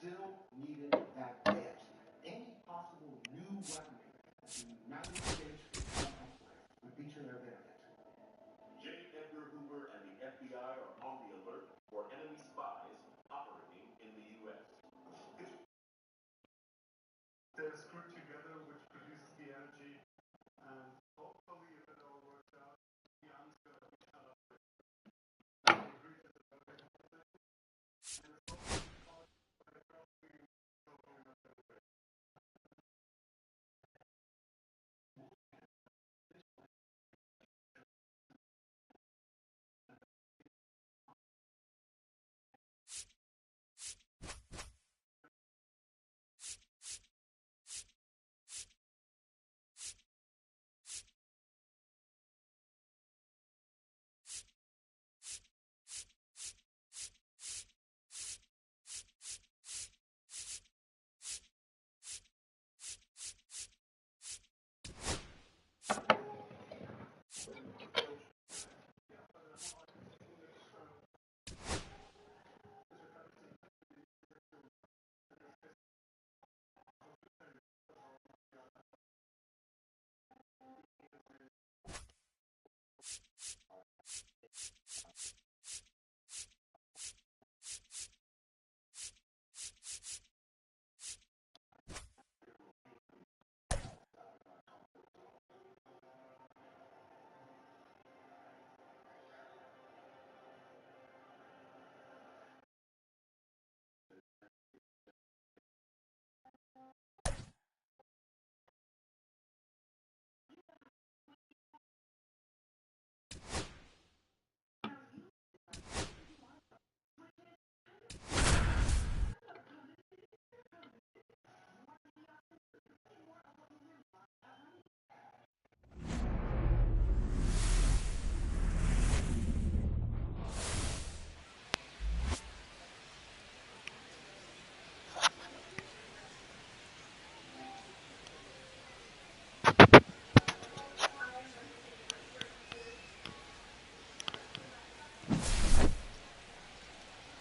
still needed that edge, any possible new weaponry that the United States could come up with would be to their benefit. J. Edgar Hoover and the FBI are on the alert for enemy spies operating in the U.S. They're screwed together, which produces the energy, and hopefully, if it all works out, the arms gonna be shut up. They agree to the weapon, and it's hopefully caused by the girl we so very much away.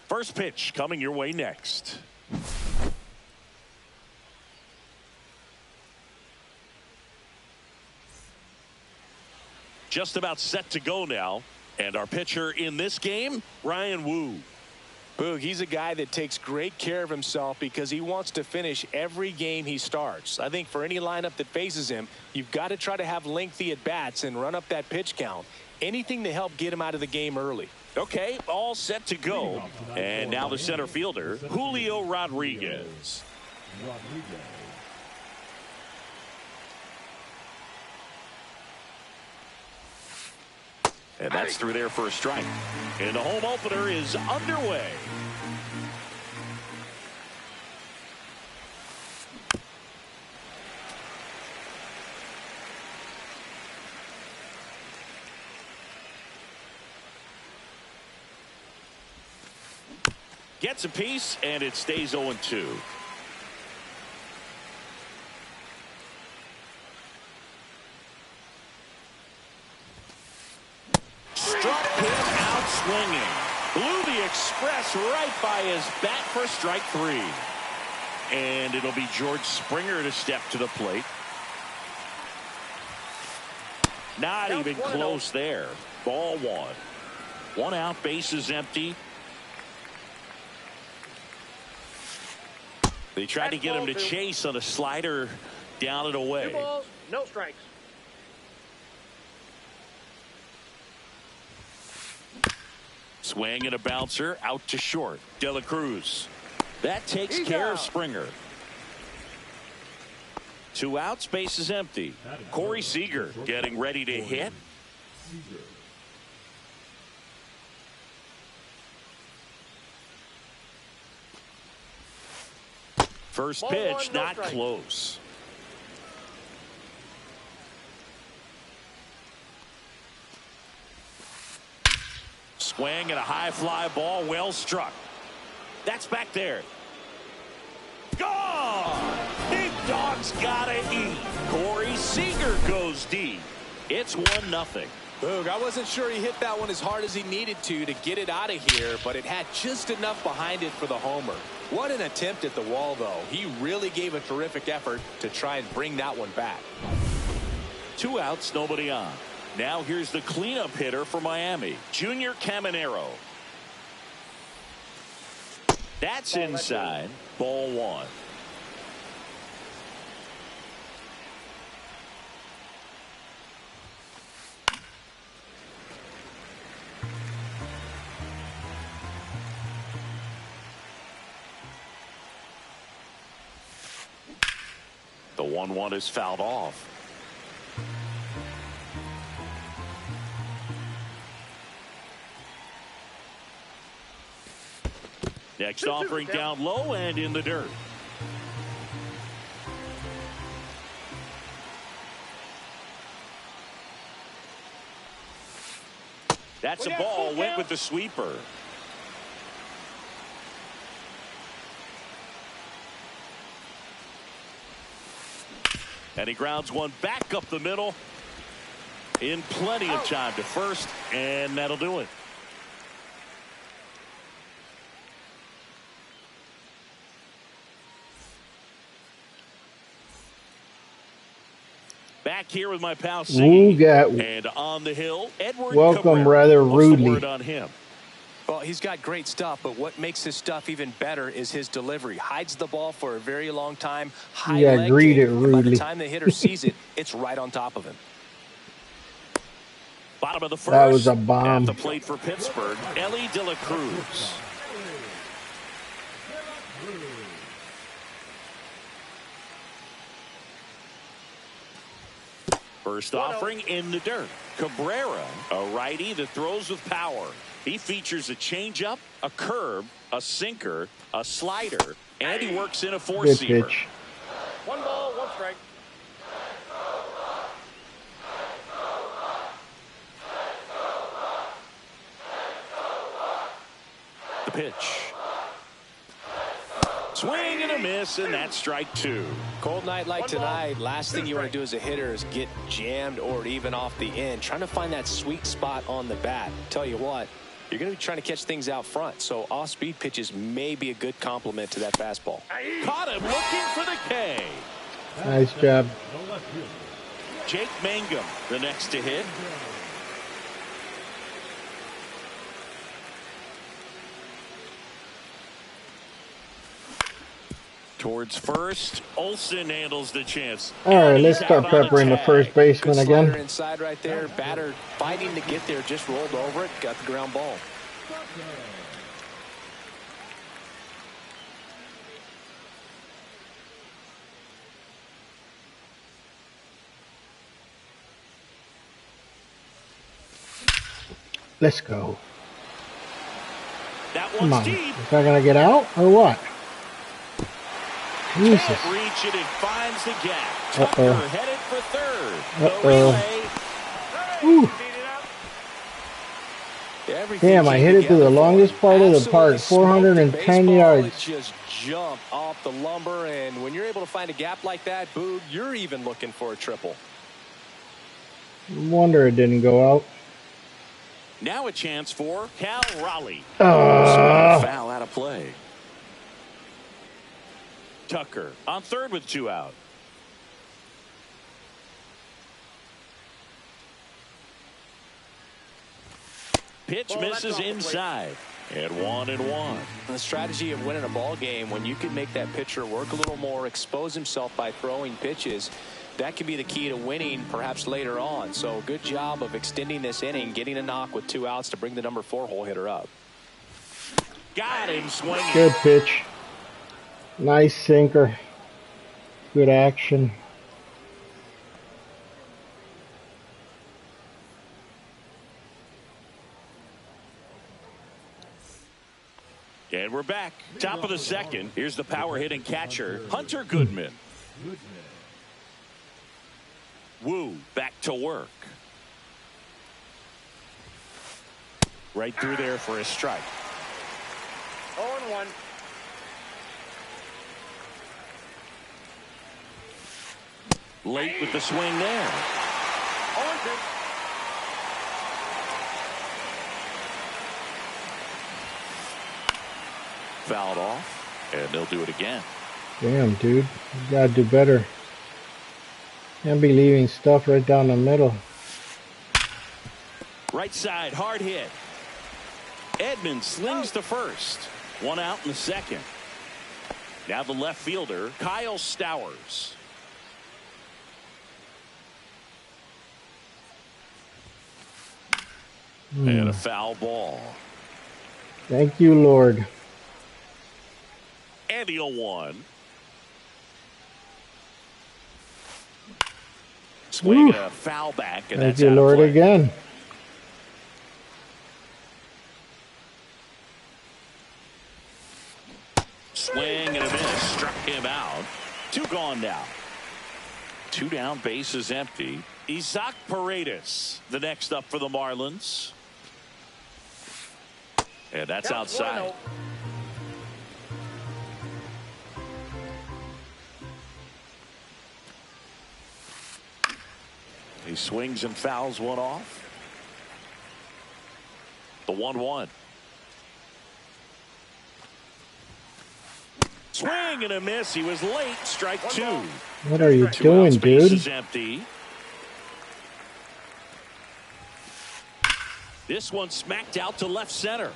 First pitch coming your way next. Just about set to go now. And our pitcher in this game, Ryan Wu. Boog, he's a guy that takes great care of himself because he wants to finish every game he starts. I think for any lineup that faces him, you've got to try to have lengthy at-bats and run up that pitch count. Anything to help get him out of the game early. Okay, all set to go. And now the center fielder, Julio Rodriguez. And that's through there for a strike. And the home opener is underway. Gets a piece, and it stays 0-2. Struck him out swinging. Blew the express right by his bat for strike 3. And it'll be George Springer to step to the plate. Not even close there. Ball 1. 1 out, bases empty. They tried to get him to chase on a slider down and away. 2 balls, no strikes. Swing and a bouncer out to short. De La Cruz. That takes care of Springer. 2 outs, base is empty. Corey Seager getting ready to hit. First pitch, not close. Swing and a high fly ball, well struck. That's back there. Gone! Big dog's gotta eat. Corey Seager goes deep. It's 1-0. Boog, I wasn't sure he hit that one as hard as he needed to get it out of here, but it had just enough behind it for the homer. What an attempt at the wall, though. He really gave a terrific effort to try and bring that one back. 2 outs, nobody on. Now here's the cleanup hitter for Miami, Junior Caminero. That's inside. Ball 1. The 1-1 is fouled off. Next offering down low and in the dirt. That's a ball. Went with the sweeper. And he grounds one back up the middle in plenty of time to first, and that'll do it. Back here with my pal C. And on the hill, Edward welcome Cabrera. rather What's the rudely. word on him? Well, he's got great stuff, but what makes his stuff even better is his delivery. Hides the ball for a very long time. Yeah, greeted and by rudely. the time the hitter sees it, it's right on top of him. Bottom of the first. That was a bomb. At the plate for Pittsburgh, Ellie De La Cruz. First offering in the dirt. Cabrera, a righty that throws with power. He features a changeup, a curve, a sinker, a slider, and he works in a Good four-seamer. pitch. 1 ball, 1 strike. The pitch. Swing and a miss, and that's strike 2. Cold night like tonight, last thing you want to do as a hitter is get jammed or even off the end. Trying to find that sweet spot on the bat. Tell you what, you're going to be trying to catch things out front, so off-speed pitches may be a good complement to that fastball. Caught him looking for the K. Nice job. Jake Mangum, the next to hit. Towards first, Olsen handles the chance. All right, let's start peppering the first baseman Good slider again. inside right there. Batter fighting to get there, just rolled over it, got the ground ball. Let's go. That Come one's on. deep. Is that going to get out or what? Jesus. Can't reach it and finds the gap. Uh-oh. Tucker headed for third. The Uh-oh. relay. Whew. Everything Damn, I came hit it to the together for longest him. part of the Absolutely park, smoked 410 the baseball. yards. It just jumped off the lumber, and when you're able to find a gap like that, Boog, you're even looking for a triple. Wonder it didn't go out. Now a chance for Cal Raleigh. Ah. Foul out of play. Tucker on third with 2 out. Pitch misses inside. And 1-1. The strategy of winning a ball game, when you can make that pitcher work a little more, expose himself by throwing pitches, that can be the key to winning perhaps later on. So good job of extending this inning, getting a knock with 2 outs to bring the number 4 hole hitter up. Got him swinging. Good pitch. Nice sinker. Good action. And we're back. Top of the second. Here's the power hitting catcher, Hunter Goodman. Wu back to work. Right through there for a strike. 0-1. Late with the swing there. 0-2. Fouled off, and they'll do it again. Damn, dude. You gotta do better. Can't be leaving stuff right down the middle. Right side, hard hit. Edmonds slings the first. One out in the second. Now the left fielder, Kyle Stowers. And a foul ball. Thank you, Lord. And the 0-1. Swing a foul back, and Thank that's you, out Lord, of play. again. Swing and a miss, struck him out. 2 gone now. 2 down, base is empty. Isaac Paredes, the next up for the Marlins. And that's outside. He swings and fouls one off. The 1-1. Swing and a miss. He was late. Strike 2. What are you 2 doing, outs, base dude? is empty. This one smacked out to left center.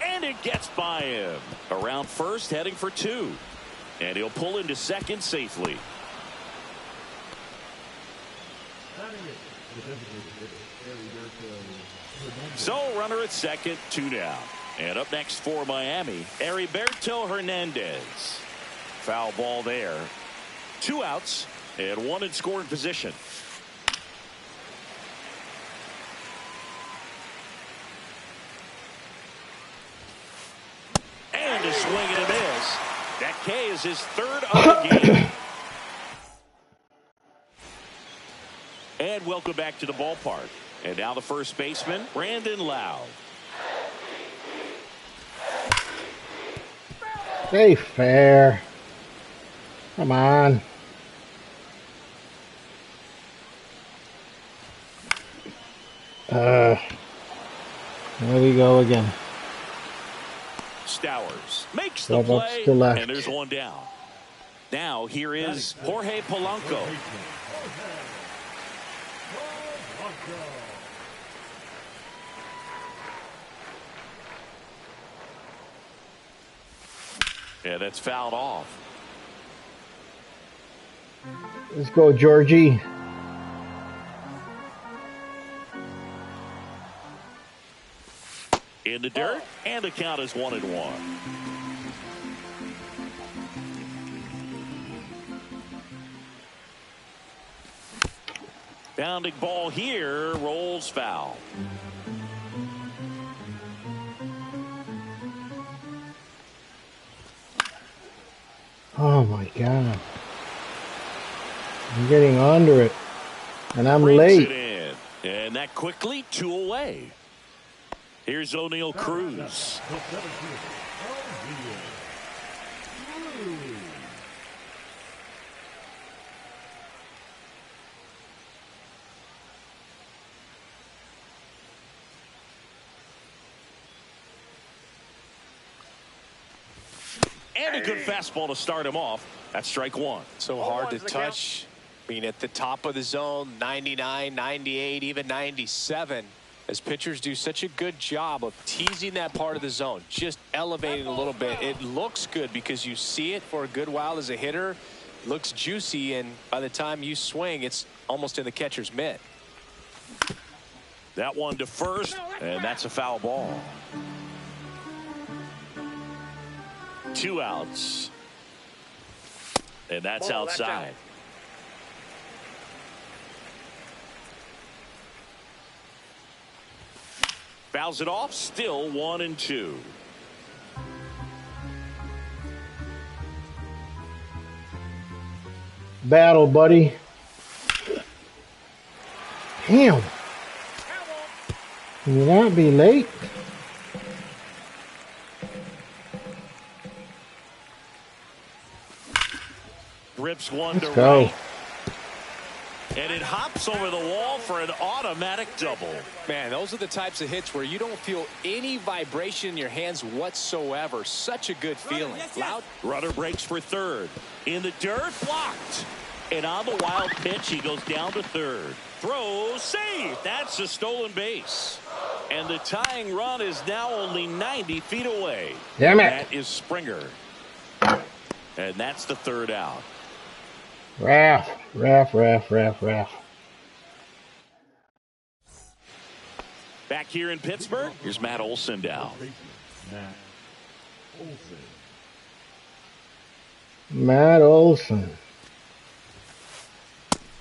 And it gets by him. Around first, heading for 2. And he'll pull into second safely. So, runner at second, 2 down. And up next for Miami, Heriberto Hernandez. Foul ball there. 2 outs and 1 in scoring position. And a swing and a miss. That K is his 3rd of the game. And welcome back to the ballpark. And now the first baseman, Brandon Lowe. Stay fair. Come on. There we go again. Stowers makes the Up play, to left. and there's 1 down. Now here is Jorge Polanco. Yeah, that's fouled off. Let's go, Georgie. In the dirt, and the count is 1-1. Bounding ball here, rolls foul. Oh my God. I'm getting under it. And I'm Brings late. it in. And that quickly, 2 away. Here's O'Neal Cruz. And a good fastball to start him off. That's strike 1. So hard to touch. I mean, at the top of the zone, 99, 98, even 97. As pitchers do such a good job of teasing that part of the zone, just elevating a little bit. It looks good because you see it for a good while as a hitter. It looks juicy, and by the time you swing, it's almost in the catcher's mitt. That one to first, and that's a foul ball. 2 outs. And that's outside. Fouls it off, still 1-2. Battle, buddy. Damn. Can you not be late? Rips one to Go. right. And it hops over the wall for an automatic double. Man, those are the types of hits where you don't feel any vibration in your hands whatsoever. Such a good feeling. Loud. Runner breaks for third. In the dirt, blocked. And on the wild pitch, he goes down to third. Throw, save. That's a stolen base. And the tying run is now only 90 feet away. Damn it. That is Springer. And that's the third out. Raf. Back here in Pittsburgh, here's Matt Olson down. Matt Olson.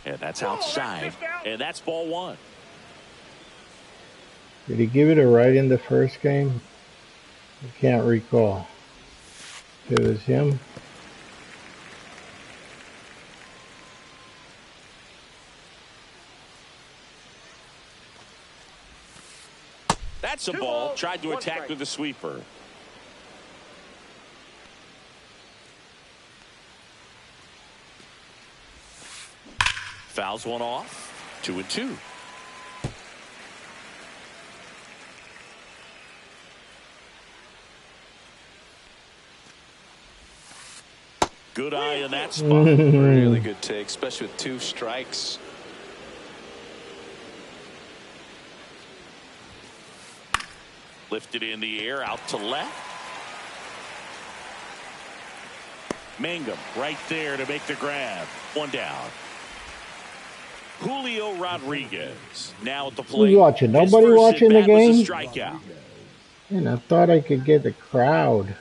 And that's outside. And that's ball one. Did he give it a right in the first game? I can't recall. If it was him. That's a ball. Tried to attack with a sweeper. Fouls one off. 2-2. Good eye in that spot. Really good take, especially with 2 strikes. Lifted in the air, out to left. Mangum right there to make the grab. One down. Julio Rodriguez now at the plate. Who's watching? Nobody watching the game? Was a strikeout. And I thought I could get the crowd.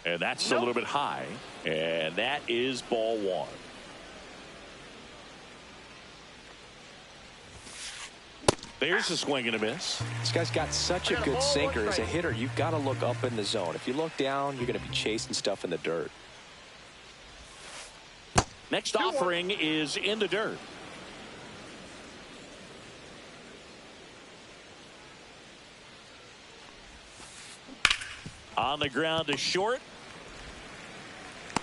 And that's a little bit high. And that is ball one. There's a swing and a miss. This guy's got such a good sinker. As a hitter, you've got to look up in the zone. If you look down, you're going to be chasing stuff in the dirt. Next offering is in the dirt. On the ground to short.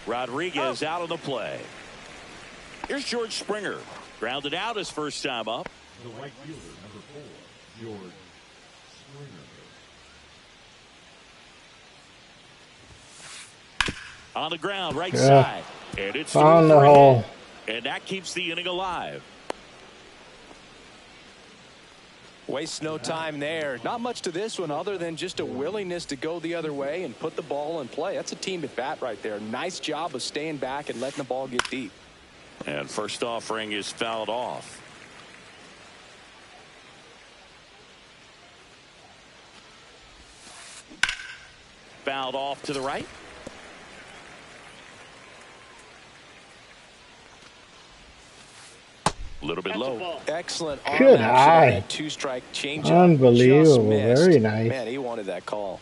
Rodriguez out on the play. Here's George Springer. Grounded out his first time up. The right fielder, number 4, George Springer. On the ground, right side. And it's on the hole. And that keeps the inning alive. Waste no time there. Not much to this one other than just a willingness to go the other way and put the ball in play. That's a team at bat right there. Nice job of staying back and letting the ball get deep. And first offering is fouled off. Fouled off to the right. A little bit low. Excellent. Good eye. 2-strike changeup. Unbelievable. Very nice. Man, he wanted that call.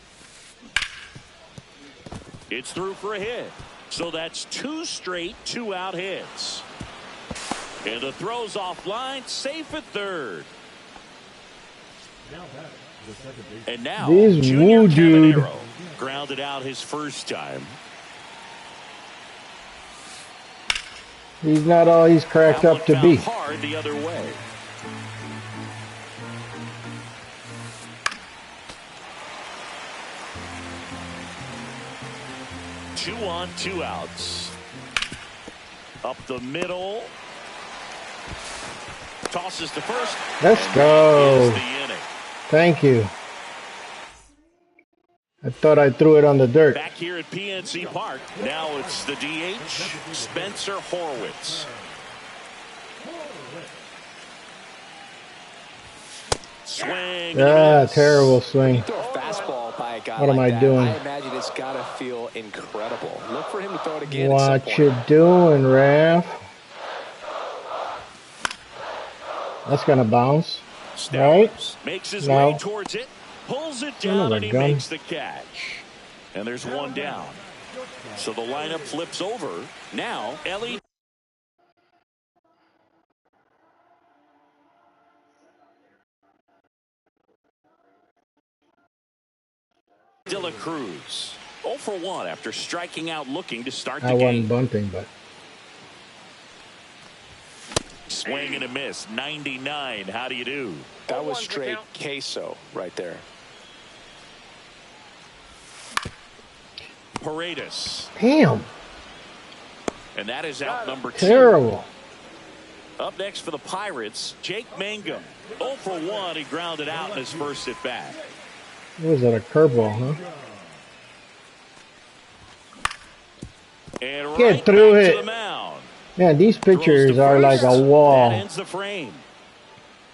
It's through for a hit. So that's 2 straight 2-out hits. And the throw's offline, safe at third. And now Junior Caminero grounded out his first time. He's not all he's cracked up to be. Hard the other way. Two on, 2 outs. Up the middle. Tosses to first. Let's go. The inning. Thank you. I thought I threw it on the dirt. Back here at PNC Park. Now it's the DH, Spencer Horwitz. Swing. Terrible swing. Throw a fastball by a guy what am like I that. doing? I imagine it's got to feel incredible. Look for him to throw it again. What you doing, Raph? That's gonna bounce, right? Makes his way towards it, pulls it down, and he gun. makes the catch. And there's one down. So the lineup flips over. Now, Ellie De La Cruz. 0 for 1 after striking out looking to start the I wasn't game. bunting, but Swing and a miss. 99. How do you do? That was straight queso right there. Paredes. damn, And that is out number 2. terrible. Up next for the Pirates, Jake Mangum. 0 for 1. He grounded out in his first at bat. Was that a curveball, huh? And Get right through back to it. the mound. Man, these pitchers Throws to are like a first. wall. That ends the frame.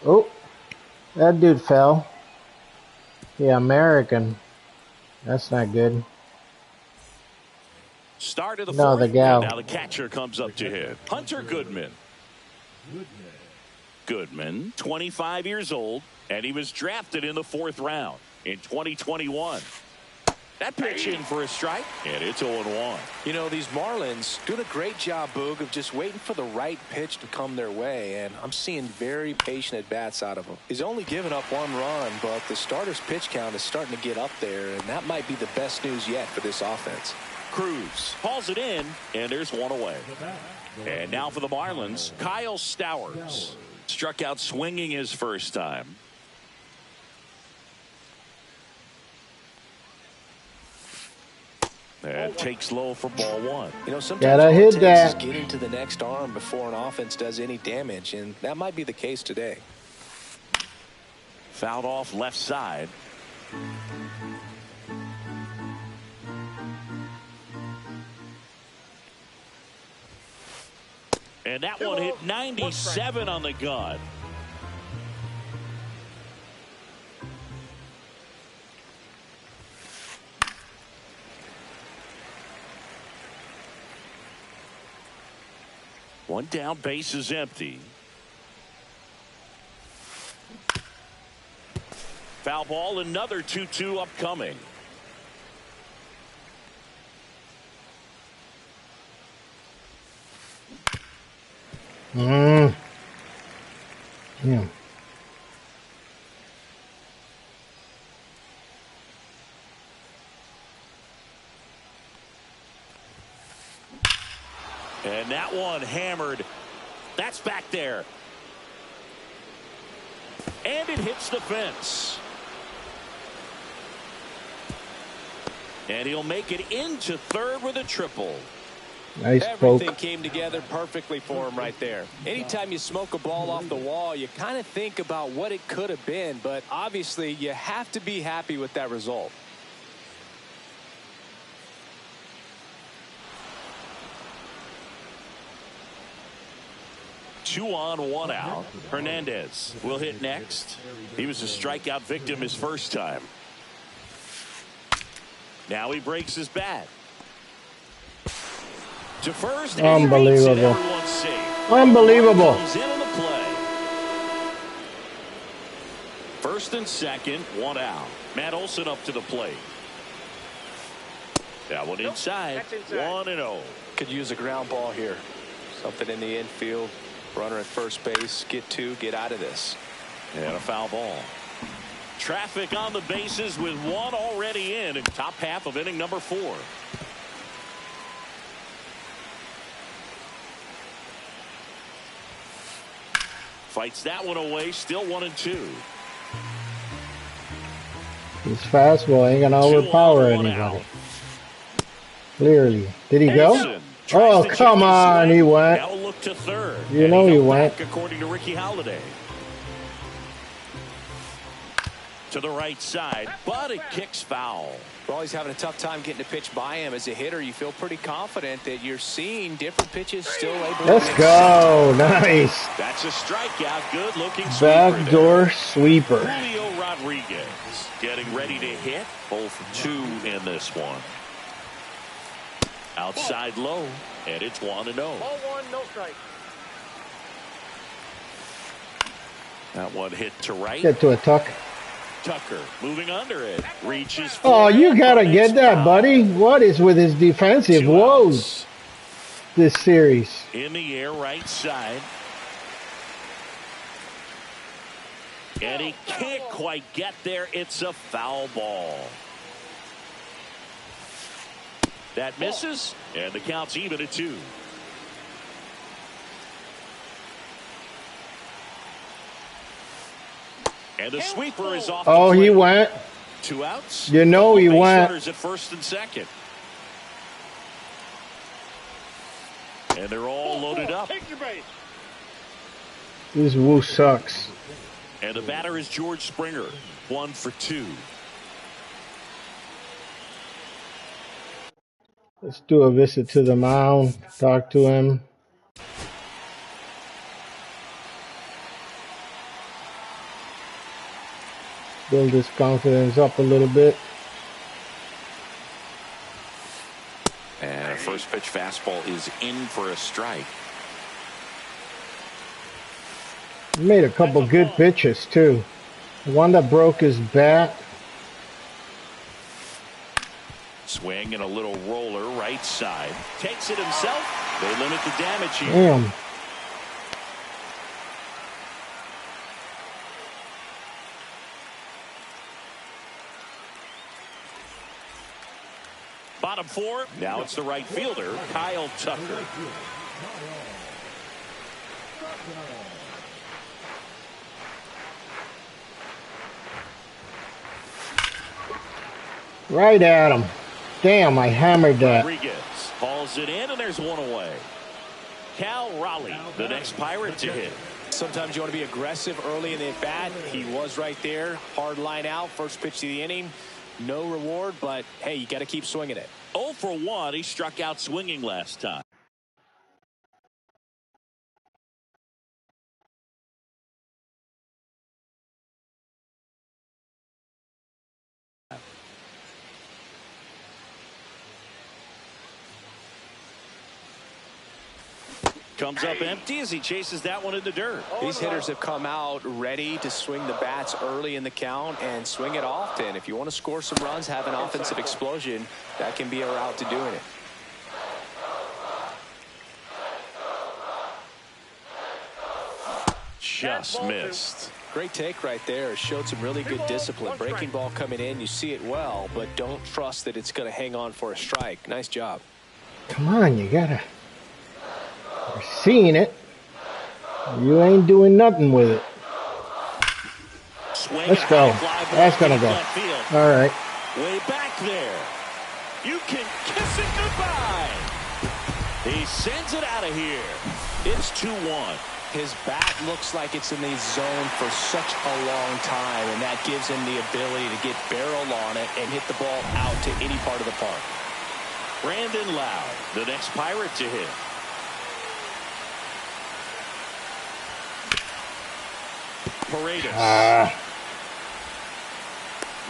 Oh, that dude fell. Yeah, American. That's not good. Start of the No, fourth. the gal. And now the catcher comes up to hit. Hunter Goodman. Goodman, 25 years old, and he was drafted in the 4th round in 2021. That pitch in for a strike, and it's 0-1. You know, these Marlins doing a great job, Boog, of just waiting for the right pitch to come their way, and I'm seeing very patient at-bats out of him. He's only given up 1 run, but the starter's pitch count is starting to get up there, and that might be the best news yet for this offense. Cruz hauls it in, and there's 1 away. And now for the Marlins, Kyle Stowers. Struck out swinging his first time. And takes low for ball 1. You know, sometimes Gotta all it hit takes that. is getting to the next arm before an offense does any damage, and that might be the case today. Fouled off left side. And that one hit 97 on the gun. One down, base is empty. Foul ball, another 2-2 upcoming. Yeah. And that one hammered. That's back there. And it hits the fence. And he'll make it into third with a triple. Nice poke. Everything came together perfectly for him right there. Anytime you smoke a ball off the wall, you kind of think about what it could have been, but obviously you have to be happy with that result. Two on, one out. Hernandez will hit next. He was a strikeout victim his first time. Now he breaks his bat. To first. Unbelievable. Unbelievable. Comes in on the play. First and second, one out. Matt Olson up to the plate. That one inside. 1-0. Could use a ground ball here. Something in the infield. Runner at first base. Get out of this. And a foul ball. Traffic on the bases with one already in top half of inning number 4. Fights that one away. Still 1-2. His fastball ain't gonna overpower anybody. Clearly. Did he go? Oh, come on. He went. Now look to third. You know he went. According to Ricky Holiday. To the right side, but it kicks foul. Well, he's having a tough time getting a pitch by him. As a hitter, you feel pretty confident that you're seeing different pitches still able to. Let's go. Nice. That's a strikeout. Good looking sweeper. Backdoor sweeper. Julio Rodriguez getting ready to hit. 0 for 2 in this one. Outside low, and it's 1-0. Ball 1, no strike. That one hit to right. Get to a tuck. Tucker moving under it. Reaches. Oh, you gotta get that, buddy. What is with his defensive 2 woes outs. this series? In the air, right side. And he can't quite get there. It's a foul ball. That misses, and the count's even at 2. And the sweeper is off. Oh, he went. 2 outs. You know he went. Runners at first and second. And they're all loaded up. Take your base. This Woo sucks. And the batter is George Springer. 1 for 2. Let's do a visit to the mound. Talk to him. Build his confidence up a little bit. And a first pitch fastball is in for a strike. He made a couple good pitches too. The one that broke his bat. Swing and a little roller right side. Takes it himself. They limit the damage here. Damn. Bottom 4. Now it's the right fielder, Kyle Tucker. Right at him. Damn, I hammered that. Rodriguez hauls it in, and there's 1 away. Cal Raleigh, the next Pirate to hit. Sometimes you want to be aggressive early in the at-bat. He was right there. Hard line out. First pitch of the inning. No reward, but, hey, you got to keep swinging it. 0 for 1. He struck out swinging last time. Comes up empty as he chases that one in the dirt. These hitters have come out ready to swing the bats early in the count and swing it often. If you want to score some runs, have an offensive explosion, that can be a route to doing it. Just missed. Great take right there. Showed some really good discipline. Breaking ball coming in, you see it well, but don't trust that it's going to hang on for a strike. Nice job. Come on, you gotta. You're seeing it. You ain't doing nothing with it. Let's go. That's gonna go. All right. Way back there. You can kiss it goodbye. He sends it out of here. It's 2-1. His bat looks like it's in the zone for such a long time, and that gives him the ability to get barrel on it and hit the ball out to any part of the park. Brandon Lowe, the next Pirate to hit. Paredes.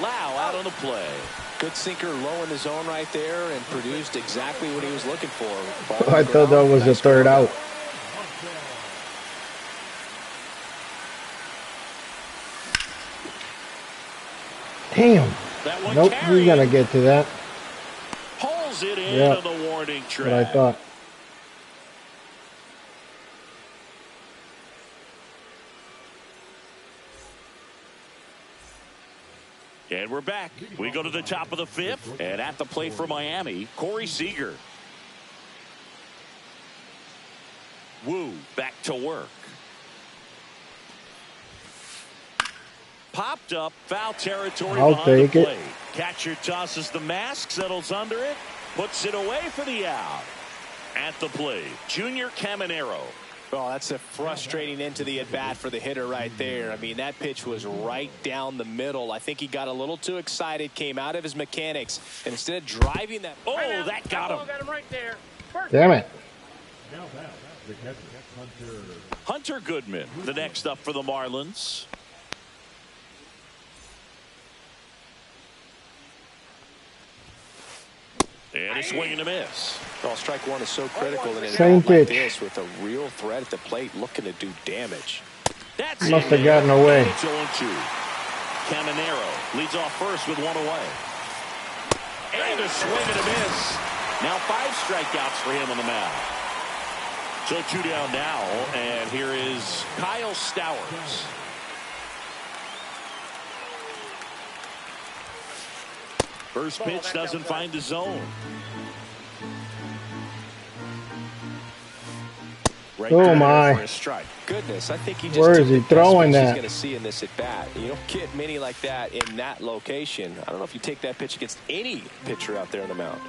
Lowe out on the play. Good sinker low in the zone right there and produced exactly what he was looking for. I thought that was the third out. Damn. Nope, we're going to get to that. Pulls it into the warning track. What I thought. And we're back. We go to the top of the 5th. And at the plate for Miami, Corey Seager. Woo back to work. Popped up, foul territory behind the plate. Catcher tosses the mask, settles under it, puts it away for the out. At the plate, Junior Caminero. Oh, that's a frustrating end to the at-bat for the hitter right there. I mean, that pitch was right down the middle. I think he got a little too excited, came out of his mechanics, and instead of driving that... Oh, that got him. Got him right there. Damn it. Hunter Goodman, the next up for the Marlins. And a swing and a miss. Well, strike one is so critical in an Same out like pitch. this with a real threat at the plate looking to do damage. That's Must have gotten away. It's 0-2. Caminero leads off first with 1 away. And a swing and a miss. Now 5 strikeouts for him on the mound. So 2 down now, and here is Kyle Stowers. First pitch doesn't find the zone. Right Oh there my. for a strike. Goodness, I think he just Where took is he the best throwing pitch he's that? going to see in this at bat. You don't get many like that in that location. I don't know if you take that pitch against any pitcher out there on the mound.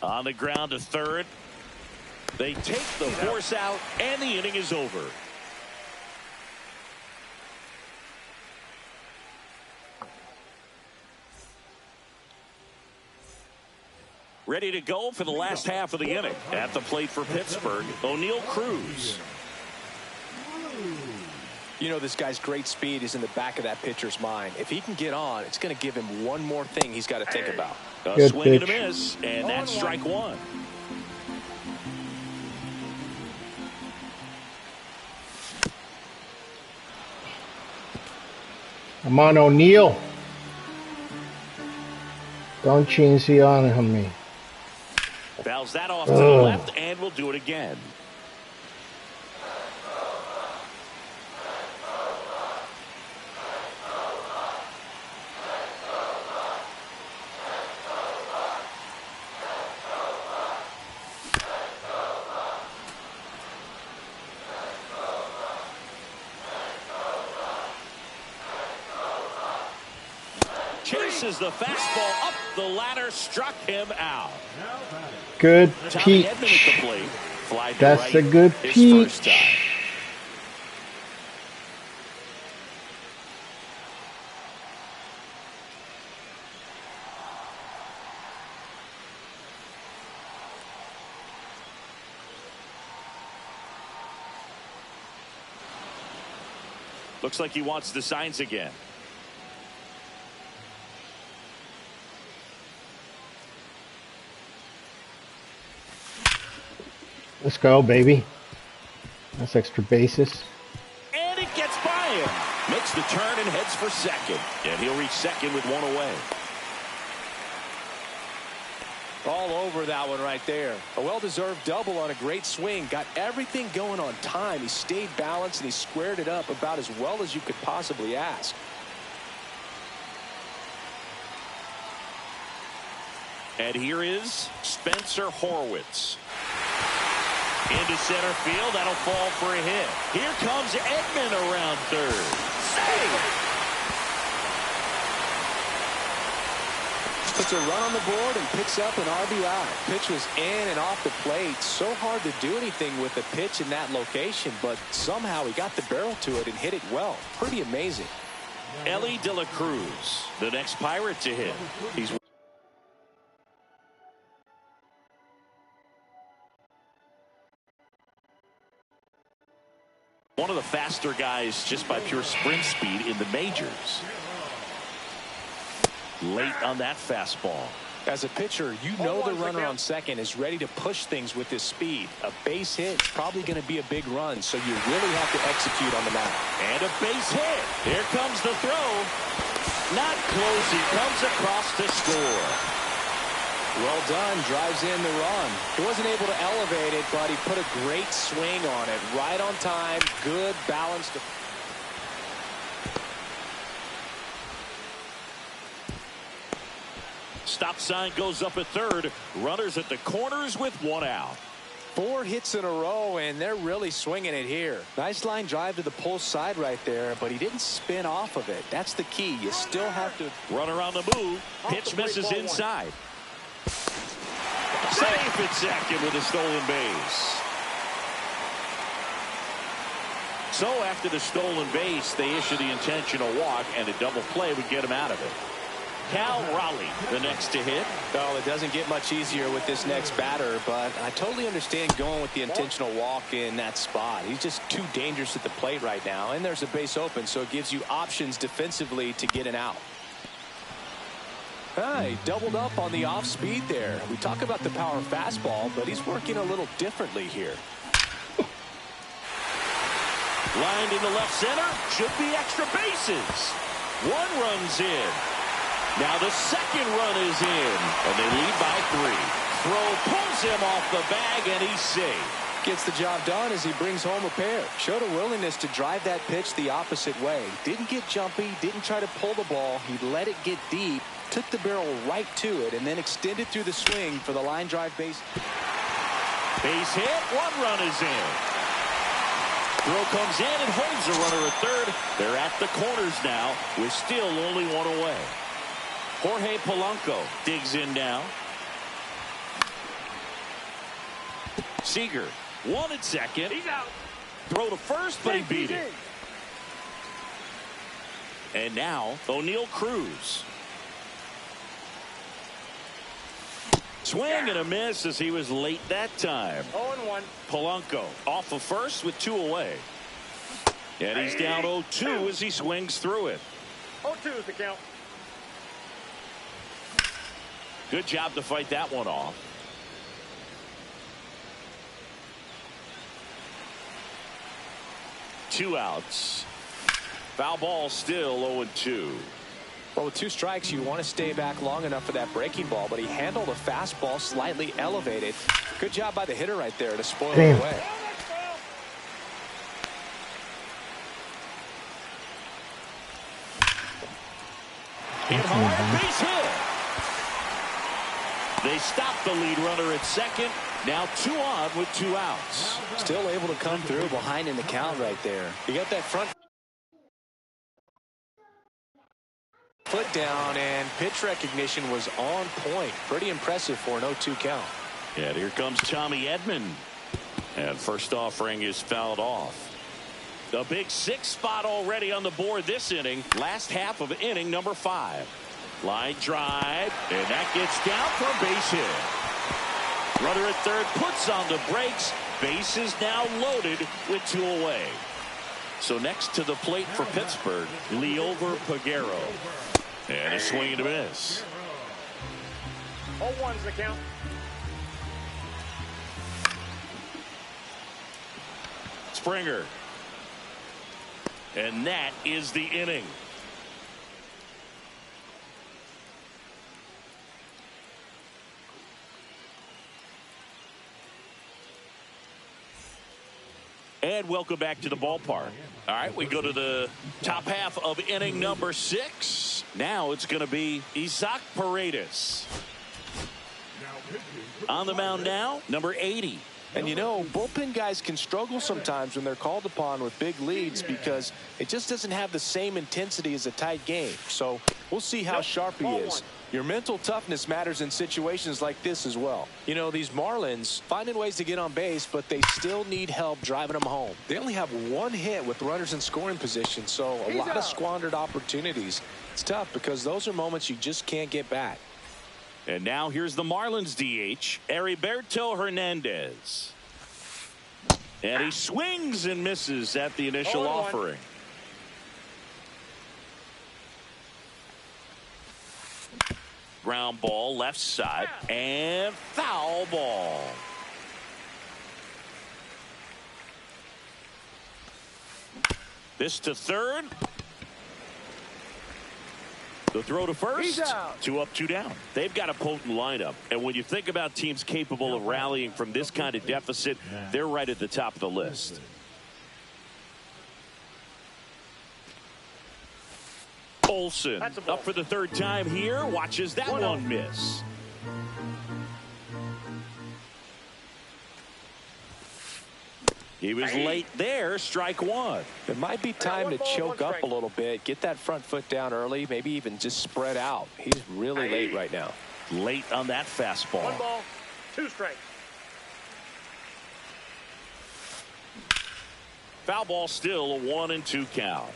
On the ground to third. They take the force out, and the inning is over. Ready to go for the last half of the inning. At the plate for Pittsburgh, O'Neal Cruz. You know, this guy's great speed is in the back of that pitcher's mind. If he can get on, it's going to give him one more thing he's got to think about. A Good swing and a pitch. miss, and that's strike one. Come on, O'Neal. Don't change the on me. Fouls that off to the left, and we'll do it again. Chases the fastball up the ladder, struck him out. Good Tommy Edman at the peach. plate. Fly to That's right a good his first time. peach. Looks like he wants the signs again. Let's go, baby. That's extra bases. And it gets by him. Makes the turn and heads for second. And he'll reach second with one away. All over that one right there. A well-deserved double on a great swing. Got everything going on time. He stayed balanced and he squared it up about as well as you could possibly ask. And here is Spencer Horwitz. Into center field. That'll fall for a hit. Here comes Edman around third. Save! Puts a run on the board and picks up an RBI. Pitch was in and off the plate. So hard to do anything with a pitch in that location, but somehow he got the barrel to it and hit it well. Pretty amazing. Ellie De La Cruz, the next Pirate to hit. He's one of the faster guys just by pure sprint speed in the majors. Late on that fastball. As a pitcher, you know the runner on second is ready to push things with his speed. A base hit is probably going to be a big run, so you really have to execute on the mound. And a base hit. Here comes the throw. Not close. He comes across to score. Well done. Drives in the run. He wasn't able to elevate it, but he put a great swing on it. Right on time. Good, balanced. Stop sign goes up at third. Runners at the corners with one out. 4 hits in a row, and they're really swinging it here. Nice line drive to the pull side right there, but he didn't spin off of it. That's the key. You still have to. Runner on the move. Pitch misses inside. Safe at second with a stolen base. So after the stolen base, they issue the intentional walk, and a double play would get him out of it. Cal Raleigh, the next to hit. Well, it doesn't get much easier with this next batter, but I totally understand going with the intentional walk in that spot. He's just too dangerous at the plate right now, and there's a base open, so it gives you options defensively to get an out. He doubled up on the off speed there. We talk about the power fastball, but he's working a little differently here. Lined into left center. Should be extra bases. 1 run's in. Now the second run is in, and they lead by 3. Throw pulls him off the bag, and he's safe. Gets the job done as he brings home a pair. Showed a willingness to drive that pitch the opposite way. Didn't get jumpy, didn't try to pull the ball. He let it get deep, took the barrel right to it, and then extended through the swing for the line drive base. Base hit, 1 run is in. Throw comes in and holds a runner at third. They're at the corners now with still only 1 away. Jorge Polanco digs in now. Seager, 1 at second. He's out. Throw to first, but he beat it. And now O'Neal Cruz. Swing and a miss as he was late that time. 0-1. Polanco off of first with 2 away. And he's down 0-2 as he swings through it. 0-2 is the count. Good job to fight that one off. Two outs. Foul ball still 0-2. Well, with 2 strikes, you want to stay back long enough for that breaking ball, but he handled a fastball slightly elevated. Good job by the hitter right there to spoil it away. Hit hard, base hit. They stop the lead runner at second. Now 2 on with 2 outs. Still able to come through behind in the count right there. You got that front foot down, and pitch recognition was on point. Pretty impressive for an 0-2 count. And here comes Tommy Edman. And first offering is fouled off. The big 6 spot already on the board this inning. Last half of inning number 5. Line drive, and that gets down for a base hit. Runner at third puts on the brakes. Base is now loaded with 2 away. So next to the plate for Pittsburgh, Liover Peguero. And a swing and a miss. 0-1 is the count. Springer. And that is the inning. And welcome back to the ballpark. All right, we go to the top half of inning number 6. Now it's going to be Isaac Paredes. On the mound now, number 80. And you know, bullpen guys can struggle sometimes when they're called upon with big leads because it just doesn't have the same intensity as a tight game. So we'll see how sharp he is. Your mental toughness matters in situations like this as well. You know, these Marlins finding ways to get on base, but they still need help driving them home. They only have 1 hit with runners in scoring position, so a lot of squandered opportunities. It's tough because those are moments you just can't get back. And now here's the Marlins DH, Heriberto Hernandez. And he swings and misses at the initial offering. Ground ball left side and foul ball. This to third. The throw to first. 2 up, 2 down. They've got a potent lineup. And when you think about teams capable of rallying from this kind of deficit, they're right at the top of the list. Olsen up for the 3rd time here. Watches that one miss. He was late there. Strike 1. It might be time to choke up a little bit, get that front foot down early, maybe even just spread out. He's really late right now. Late on that fastball. 1 ball, 2 strikes. Foul ball still a 1-2 count.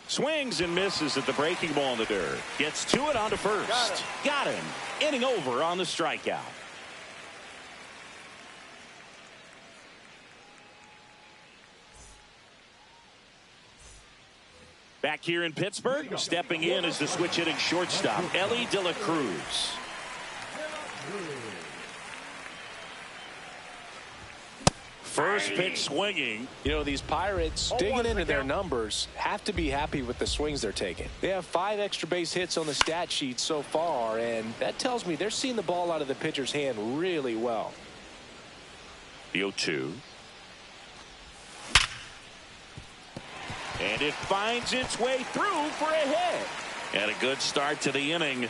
Swings and misses at the breaking ball in the dirt. Gets to it onto first. Got him. Inning over on the strikeout. Back here in Pittsburgh, stepping in as the switch hitting shortstop, Ellie De La Cruz. First pitch swinging. You know, these Pirates, digging into their numbers, have to be happy with the swings they're taking. They have 5 extra base hits on the stat sheet so far, and that tells me they're seeing the ball out of the pitcher's hand really well. The 0-2. And it finds its way through for a hit. And a good start to the inning.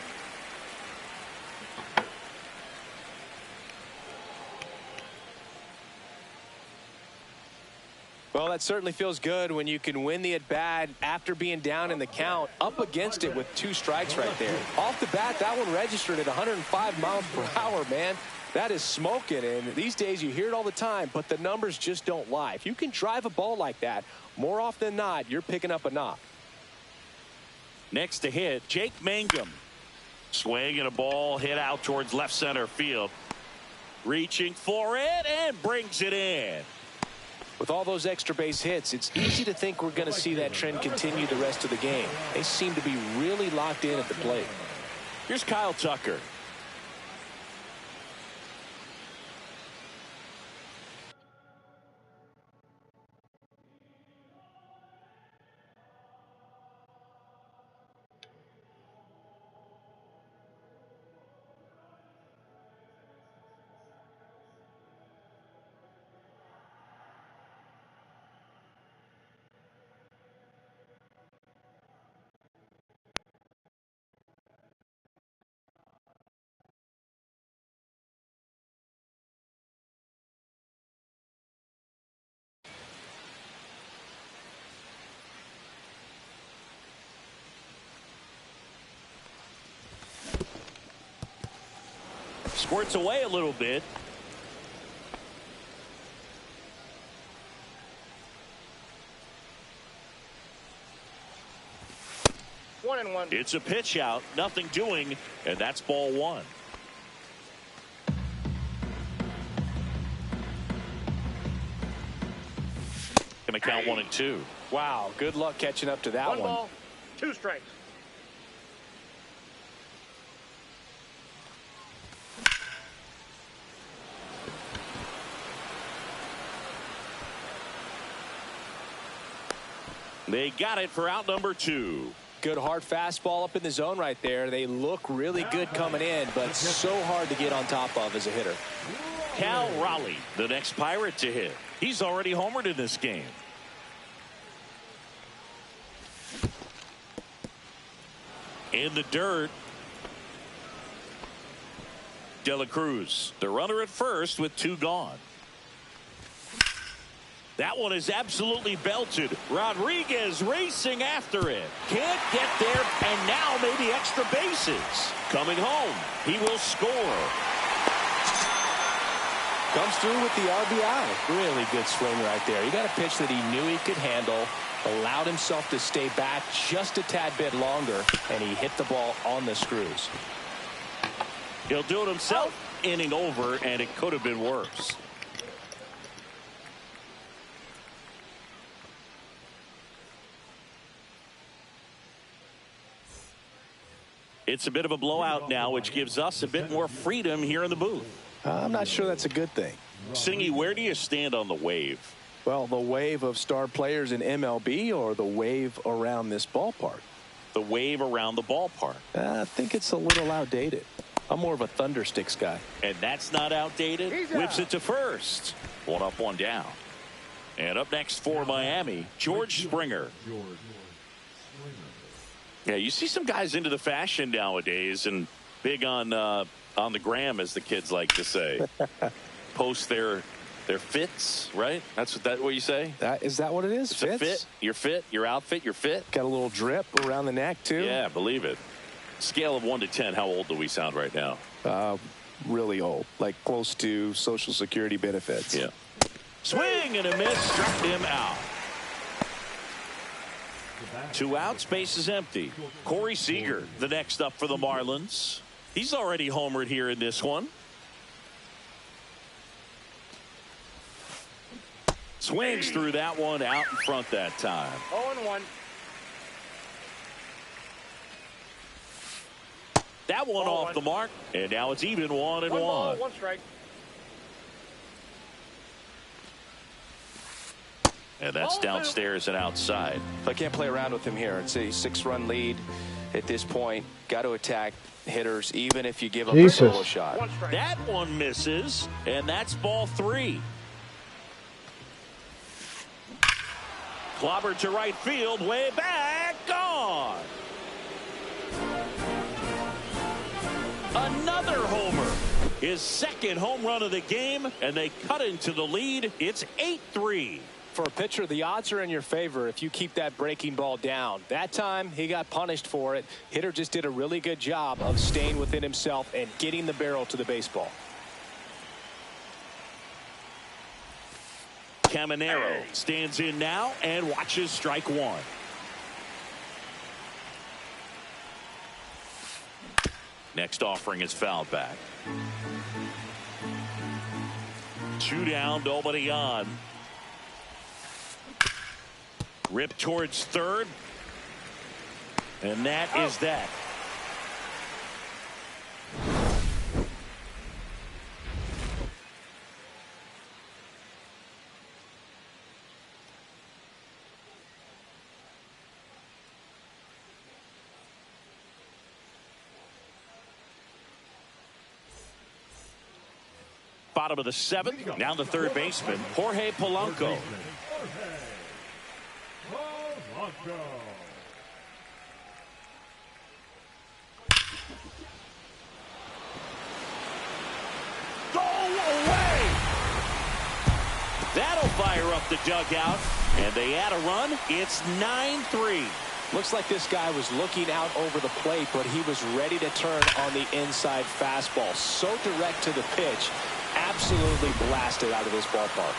Well, that certainly feels good when you can win the at-bat after being down in the count, up against it with 2 strikes right there. Off the bat, that one registered at 105 miles per hour, man. That is smoking, and these days you hear it all the time, but the numbers just don't lie. If you can drive a ball like that, more often than not, you're picking up a knock. Next to hit, Jake Mangum. Swing and a ball hit out towards left center field. Reaching for it and brings it in. With all those extra base hits, it's easy to think we're going to see that trend continue the rest of the game. They seem to be really locked in at the plate. Here's Kyle Tucker. Squirts away a little bit. One and one. It's a pitch out, nothing doing, and that's ball 1. Gonna count 1 and 2. Wow, good luck catching up to that one. 1 ball, 2 strikes. They got it for out number 2. Good hard fastball up in the zone right there. They look really good coming in, but so hard to get on top of as a hitter. Cal Raleigh, the next Pirate to hit. He's already homered in this game. In the dirt. De La Cruz, the runner at first with 2 gone. That one is absolutely belted. Rodriguez racing after it. Can't get there, and now maybe extra bases. Coming home, he will score. Comes through with the RBI. Really good swing right there. He got a pitch that he knew he could handle, allowed himself to stay back just a tad bit longer, and he hit the ball on the screws. He'll do it himself. Inning over, and it could have been worse. It's a bit of a blowout now, which gives us a bit more freedom here in the booth. I'm not sure that's a good thing. Singy, where do you stand on the wave? Well, the wave of star players in MLB or the wave around this ballpark? The wave around the ballpark. I think it's a little outdated. I'm more of a Thundersticks guy. And that's not outdated. Whips it to first. 1 up, 1 down. And up next for Miami, George Springer. Yeah, you see some guys into the fashion nowadays and big on the gram, as the kids like to say. Post their fits, right? That's what you say? Is that what it is? It's a fit. Your fit, your outfit, your fit. Got a little drip around the neck, too? Yeah, believe it. Scale of 1 to 10, how old do we sound right now? Really old, like close to Social Security benefits. Yeah. Swing and a miss, struck him out. 2 outs, base is empty. Corey Seager, the next up for the Marlins. He's already homered here in this one. Swings through that one, out in front that time. 0-1. That one off the mark, and now it's even 1-1. 1 ball, 1 strike. And that's downstairs and outside. I can't play around with him here. It's a 6-run lead at this point. Got to attack hitters, even if you give up a solo shot. That one misses, and that's ball 3. Clobbered to right field, way back, gone. Another homer. His second home run of the game, and they cut into the lead. It's 8-3. For a pitcher, the odds are in your favor if you keep that breaking ball down. That time, he got punished for it. Hitter just did a really good job of staying within himself and getting the barrel to the baseball. Caminero stands in now and watches strike 1. Next offering is fouled back. 2 down, nobody on. Rip towards third. And that is that. Bottom of the 7th. Now the third baseman, Jorge Polanco. Go away! That'll fire up the dugout, and they add a run. It's 9-3. Looks like this guy was looking out over the plate, but he was ready to turn on the inside fastball. So direct to the pitch. Absolutely blasted out of this ballpark.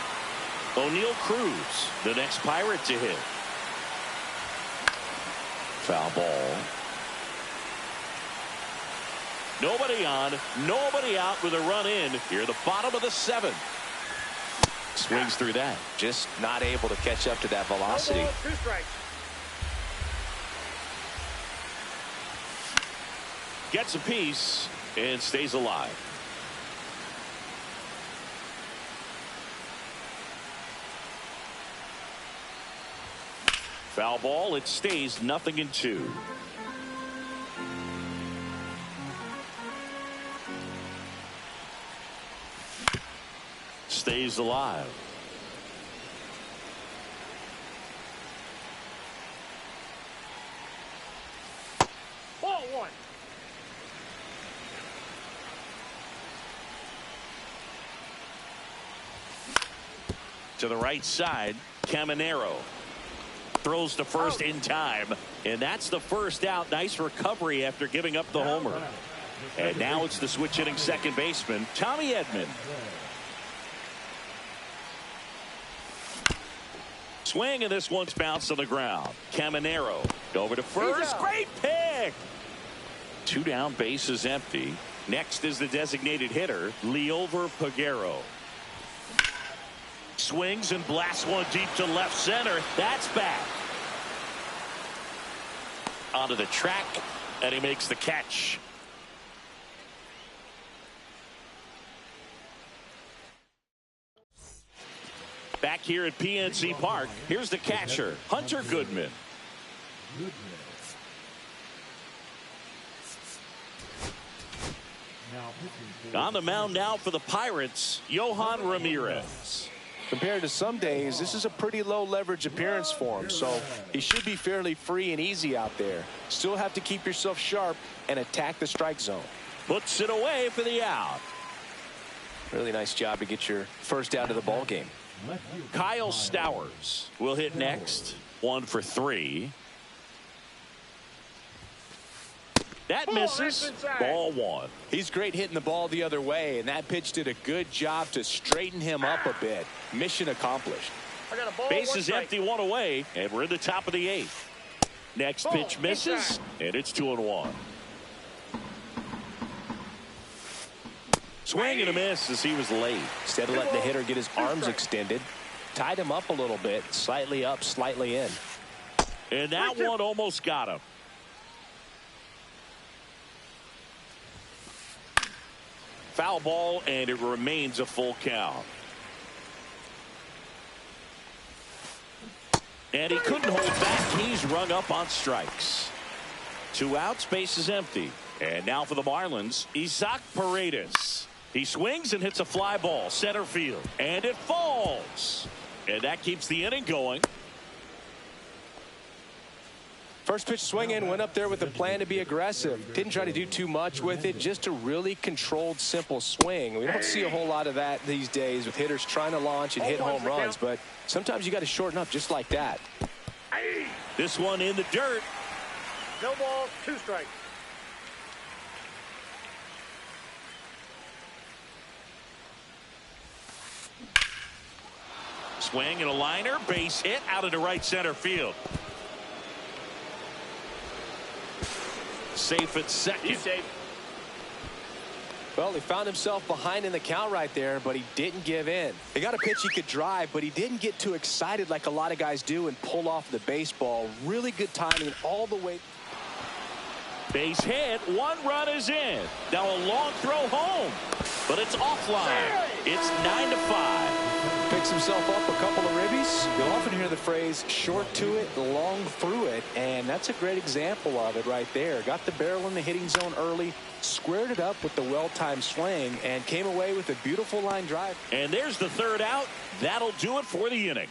O'Neal Cruz, the next Pirate to hit. Foul ball. Nobody on, nobody out with a run in. Here at the bottom of the 7th. Swings through that. Just not able to catch up to that velocity. 2 strikes. Gets a piece and stays alive. Foul ball. It stays 0-2. Stays alive. Ball 1. To the right side, Caminero throws to first in time, and that's the first out. Nice recovery after giving up the homer. And now it's the switch hitting second baseman, Tommy Edman. Swing, and this one's bounced on the ground. Caminero over to first. Great pick. 2 down, base is empty. Next is the designated hitter, Liover Peguero. Swings and blasts one deep to left center. That's back. Onto the track, and he makes the catch. Back here at PNC Park, here's the catcher, Hunter Goodman. On the mound now for the Pirates, Yohan Ramirez. Compared to some days, this is a pretty low leverage appearance for him, so he should be fairly free and easy out there. Still have to keep yourself sharp and attack the strike zone. Puts it away for the out. Really nice job to get your first out of the ball game. Kyle Stowers will hit next. 1 for 3. That misses. Ball 1. He's great hitting the ball the other way, and that pitch did a good job to straighten him up a bit. Mission accomplished. I got a ball. Base is empty, 1 away, and we're in the top of the 8th. Next pitch misses, and it's 2-1. Swing and a miss as he was late. Instead of letting the hitter get his arms extended, tied him up a little bit, slightly up, slightly in. And that one almost got him. Foul ball, and it remains a full count. And he couldn't hold back. He's rung up on strikes. 2 outs, base is empty. And now for the Marlins, Isaac Paredes. He swings and hits a fly ball center field, and it falls, and that keeps the inning going. First pitch swinging, went up there with a plan to be aggressive. Didn't try to do too much with it, just a really controlled, simple swing. We don't see a whole lot of that these days with hitters trying to launch and hit home runs, but sometimes you got to shorten up just like that. This one in the dirt. No ball, 2 strikes. Swing and a liner, base hit out into right center field. Safe at second. He's safe. Well, he found himself behind in the count right there, but he didn't give in. He got a pitch he could drive, but he didn't get too excited like a lot of guys do and pull off the baseball. Really good timing all the way. Base hit, 1 run is in. Now a long throw home, but it's offline. It's 9-5. Picks himself up a couple of ribbies. You'll often hear the phrase short to it, long through it, and that's a great example of it right there. Got the barrel in the hitting zone early, squared it up with the well-timed swing, and came away with a beautiful line drive. And there's the 3rd out. That'll do it for the inning.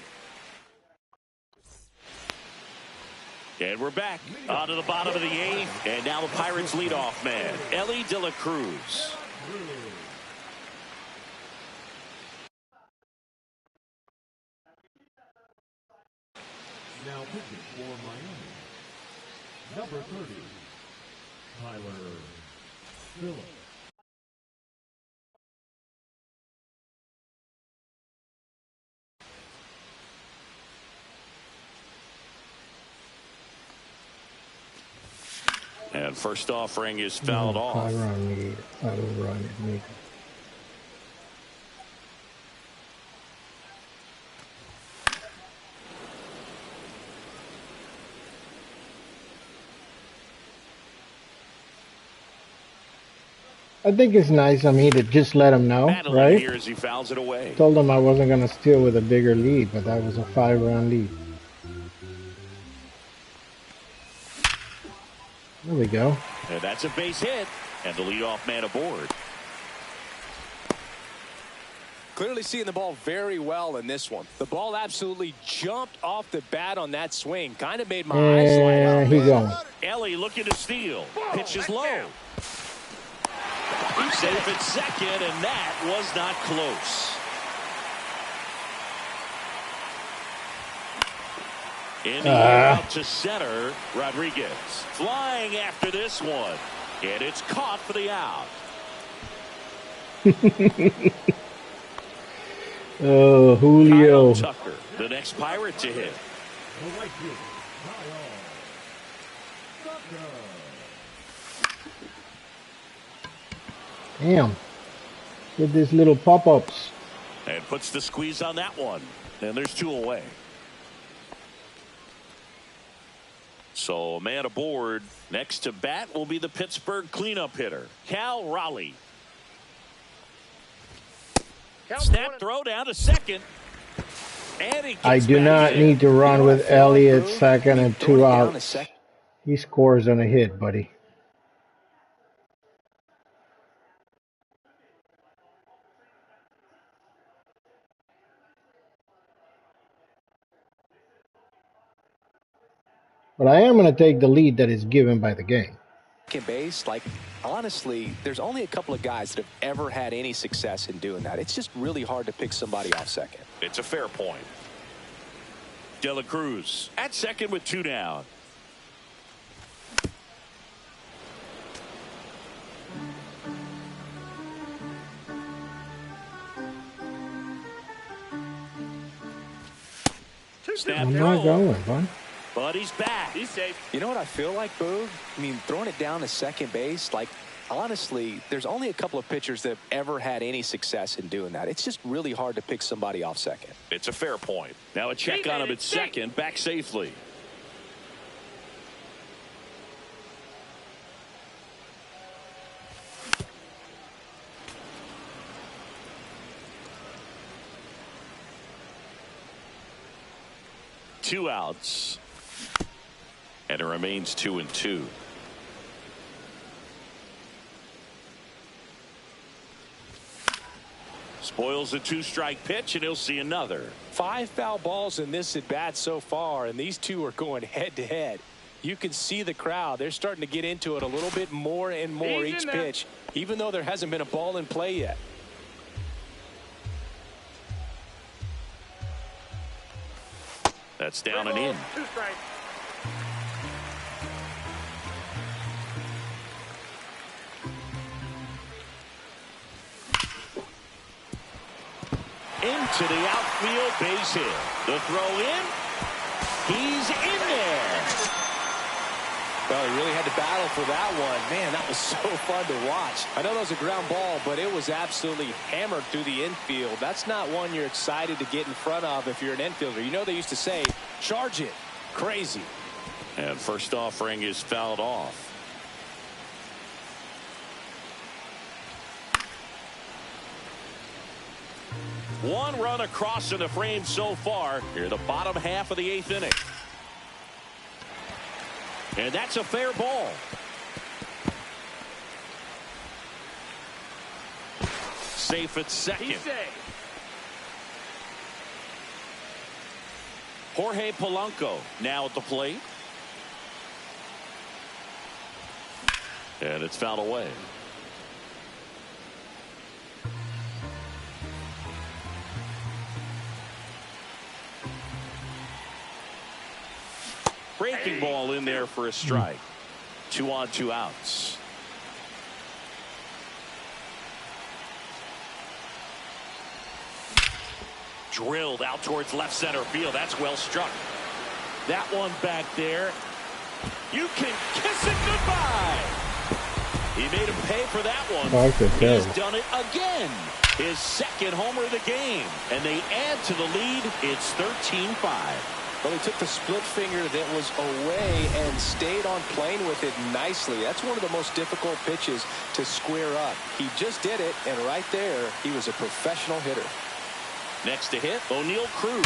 And we're back onto the bottom of the 8th, and now the Pirates leadoff man, Elly De La Cruz. Now pitching for Miami, number 30, Tyler Phillips. And first offering is fouled off. 5 run lead. 5 run lead. I think it's nice of me to just let him know, Battling right? here as he fouls it away. Told him I wasn't going to steal with a bigger lead, but that was a 5 run lead. There we go. And that's a base hit, and the leadoff man aboard. Clearly seeing the ball very well in this one. The ball absolutely jumped off the bat on that swing. Kind of made my eyes light up. And he's going. Elly looking to steal. Pitch is low. He's safe at second, and that was not close. In the air out to center, Rodriguez flying after this one, and it's caught for the out. Oh, Julio. Kyle Tucker, the next Pirate to hit. The right fielder, Kyle Tucker. Damn. Get these little pop-ups. And puts the squeeze on that one. And there's 2 away. So a man aboard. Next to bat will be the Pittsburgh cleanup hitter, Cal Raleigh. Snap throw down to second. And he I gets do back not in. need to run with Elly at second and 2 outs. He scores on a hit, buddy. But I am going to take the lead that is given by the game. Second base, like, honestly, there's only a couple of guys that have ever had any success in doing that. It's just really hard to pick somebody off second. It's a fair point. De La Cruz at second with 2 down. Snap I'm throw. not going, bud. But he's back. He's safe. You know what I feel like, Boog? I mean, throwing it down to second base, like, honestly, there's only a couple of pitchers that have ever had any success in doing that. It's just really hard to pick somebody off second. It's a fair point. Now a check on him at second, back safely. 2 outs. And it remains 2-2. Spoils a 2-strike pitch, and he'll see another. 5 foul balls in this at bat so far, and these two are going head to head. You can see the crowd. They're starting to get into it a little bit more and more each pitch, even though there hasn't been a ball in play yet. That's down and in. 2 strikes. Into the outfield, base hit. The throw in. He's in there. Well, he really had to battle for that one. Man, that was so fun to watch. I know that was a ground ball, but it was absolutely hammered through the infield. That's not one you're excited to get in front of if you're an infielder. You know they used to say, charge it. Crazy. And first offering is fouled off. One run across in the frame so far. Here, the bottom half of the 8th inning. And that's a fair ball. Safe at second. Jorge Polanco now at the plate. And it's fouled away. Breaking ball in there for a strike. 2 on, 2 outs. Drilled out towards left center field. That's well struck. That one back there. You can kiss it goodbye. He made him pay for that one. He's done it again. His 2nd homer of the game. And they add to the lead. It's 13-5. Well, he took the split finger that was away and stayed on plane with it nicely. That's one of the most difficult pitches to square up. He just did it, and right there, he was a professional hitter. Next to hit, O'Neal Cruz.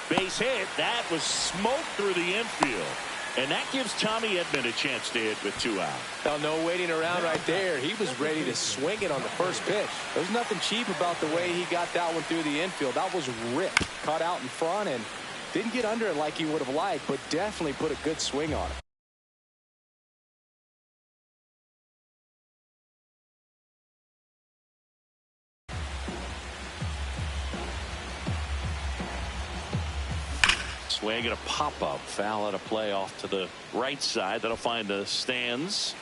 Base hit. That was smoked through the infield. And that gives Tommy Edman a chance to hit with 2 out. Now, no waiting around right there. He was ready to swing it on the first pitch. There's nothing cheap about the way he got that one through the infield. That was ripped. Caught out in front and didn't get under it like he would have liked, but definitely put a good swing on it. Swing and a pop-up. Foul out of play off to the right side. That'll find the stands.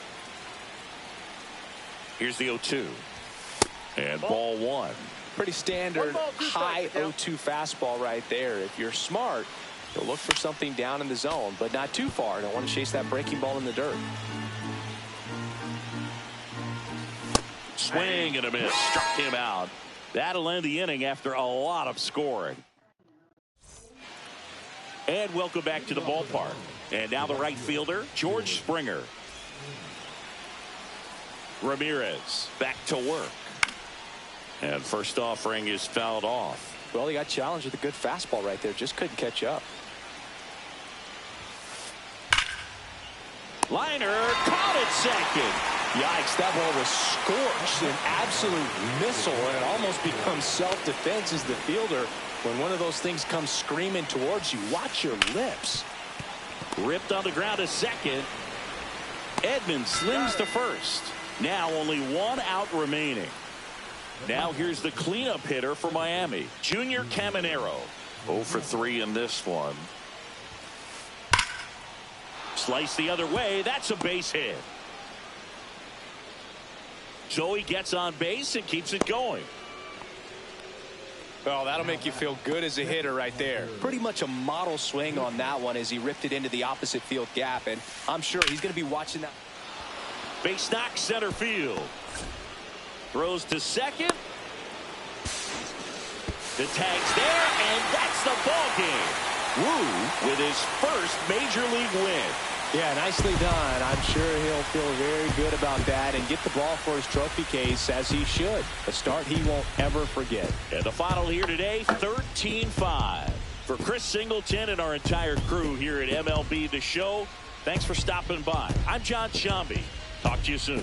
Here's the 0-2. And ball 1. Pretty standard high 0-2 fastball right there. If you're smart, you'll look for something down in the zone, but not too far. Don't want to chase that breaking ball in the dirt. Swing and a miss. Struck him out. That'll end the inning after a lot of scoring. And welcome back to the ballpark. And now the right fielder, George Springer. Ramirez back to work. And first offering is fouled off. Well, he got challenged with a good fastball right there. Just couldn't catch up. Liner caught at second. Yikes, that ball was scorched. An absolute missile, and it almost becomes self-defense as the fielder. When one of those things comes screaming towards you, watch your lips. Ripped on the ground to second. Edman slings to first. Now only 1 out remaining. Now here's the cleanup hitter for Miami, Junior Caminero. 0 for 3 in this one. Slice the other way. That's a base hit. So he gets on base and keeps it going. Well, that'll make you feel good as a hitter right there. Pretty much a model swing on that one as he ripped it into the opposite field gap, and I'm sure he's going to be watching that. Base knock center field. Throws to second. The tag's there, and that's the ball game. Wu with his first major league win. Yeah, nicely done. I'm sure he'll feel very good about that and get the ball for his trophy case, as he should. A start he won't ever forget. And the final here today, 13-5. For Chris Singleton and our entire crew here at MLB The Show, thanks for stopping by. I'm John Shambi. Talk to you soon.